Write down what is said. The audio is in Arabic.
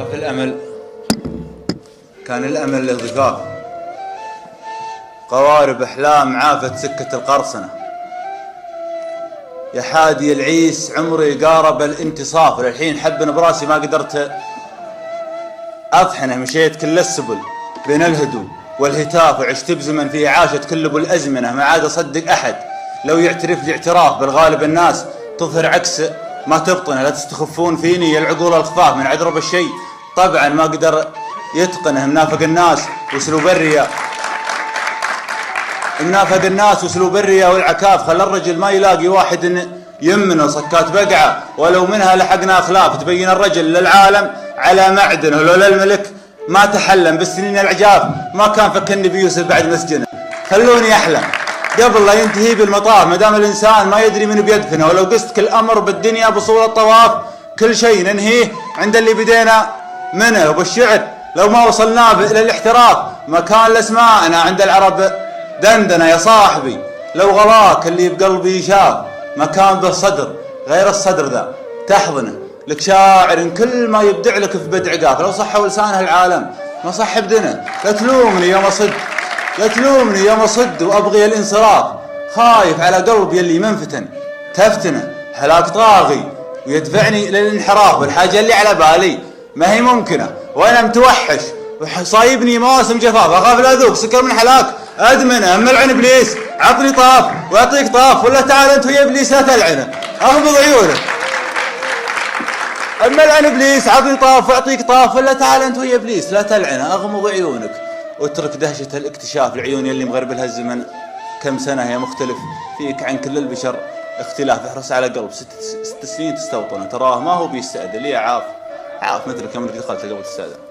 زفاف الأمل كان الأمل له ضفاف، قوارب أحلام عافت سكة القرصنة. يا حادي العيس عمري قارب الانتصاف، للحين حب براسي ما قدرت أطحنه. مشيت كل السبل بين الهدوء والهتاف، وعشت بزمن فيه عاشت كل أبو الأزمنة. ما عاد أصدق أحد لو يعترف لي اعتراف، بالغالب الناس تظهر عكس ما تبطنه. لا تستخفون فيني يا العقول الخفاف، من عذرب الشيء طبعا ما قدر يتقنه. منافق الناس واسلوب الرياء، منافق الناس واسلوب الرياء والعكاف، خلى الرجل ما يلاقي واحد يمنه. صكات بقعه ولو منها لحقنا اخلاف، تبين الرجل للعالم على معدنه. ولولا الملك ما تحلم بالسنين العجاف، ما كان فك النبي يوسف بعد مسجنه. خلوني احلم قبل لا ينتهي بالمطاف، ما دام الانسان ما يدري من بيدفنه. ولو قست كل امر بالدنيا بصوره الطواف، كل شيء ننهيه عند اللي بدينا منه. وبالشعر لو ما وصلنا به الى الاحتراف، ما كان لاسماءنا عند العرب دندنه. يا صاحبي لو غلاك اللي بقلبي شاف، ما كان به صدر غير الصدر ذا تحضنه. لك شاعر كل ما يبدع لك في بدع قاف، لو صح ولسانه العالم ما صح بدنه. لا تلومني يوم اصد، لا تلومني يوم اصد وابغي الانصراف، خايف على قلبي اللي منفتن تفتنه. هلاك طاغي ويدفعني للانحراف، والحاجه اللي على بالي ما هي ممكنه، وانا متوحش وصايبني مواسم جفاف. اخاف لا اذوق سكر من حلاك ادمنه. اما العن ابليس عطني طاف واعطيك طاف، ولا تعال انت ويا ابليس لا تلعنه اغمض عيونك. اما العن ابليس عطني طاف واعطيك طاف، ولا تعال انت ويا ابليس لا تلعنه اغمض عيونك. واترك دهشه الاكتشاف، العيون اللي مغربلها الزمن كم سنه، يا مختلف فيك عن كل البشر اختلاف. احرص على قلب 6 سنين تستوطنه، تراه ما هو بيستأذن. ليه عاف مثلك يوم انك دخلت قبل تستأذن.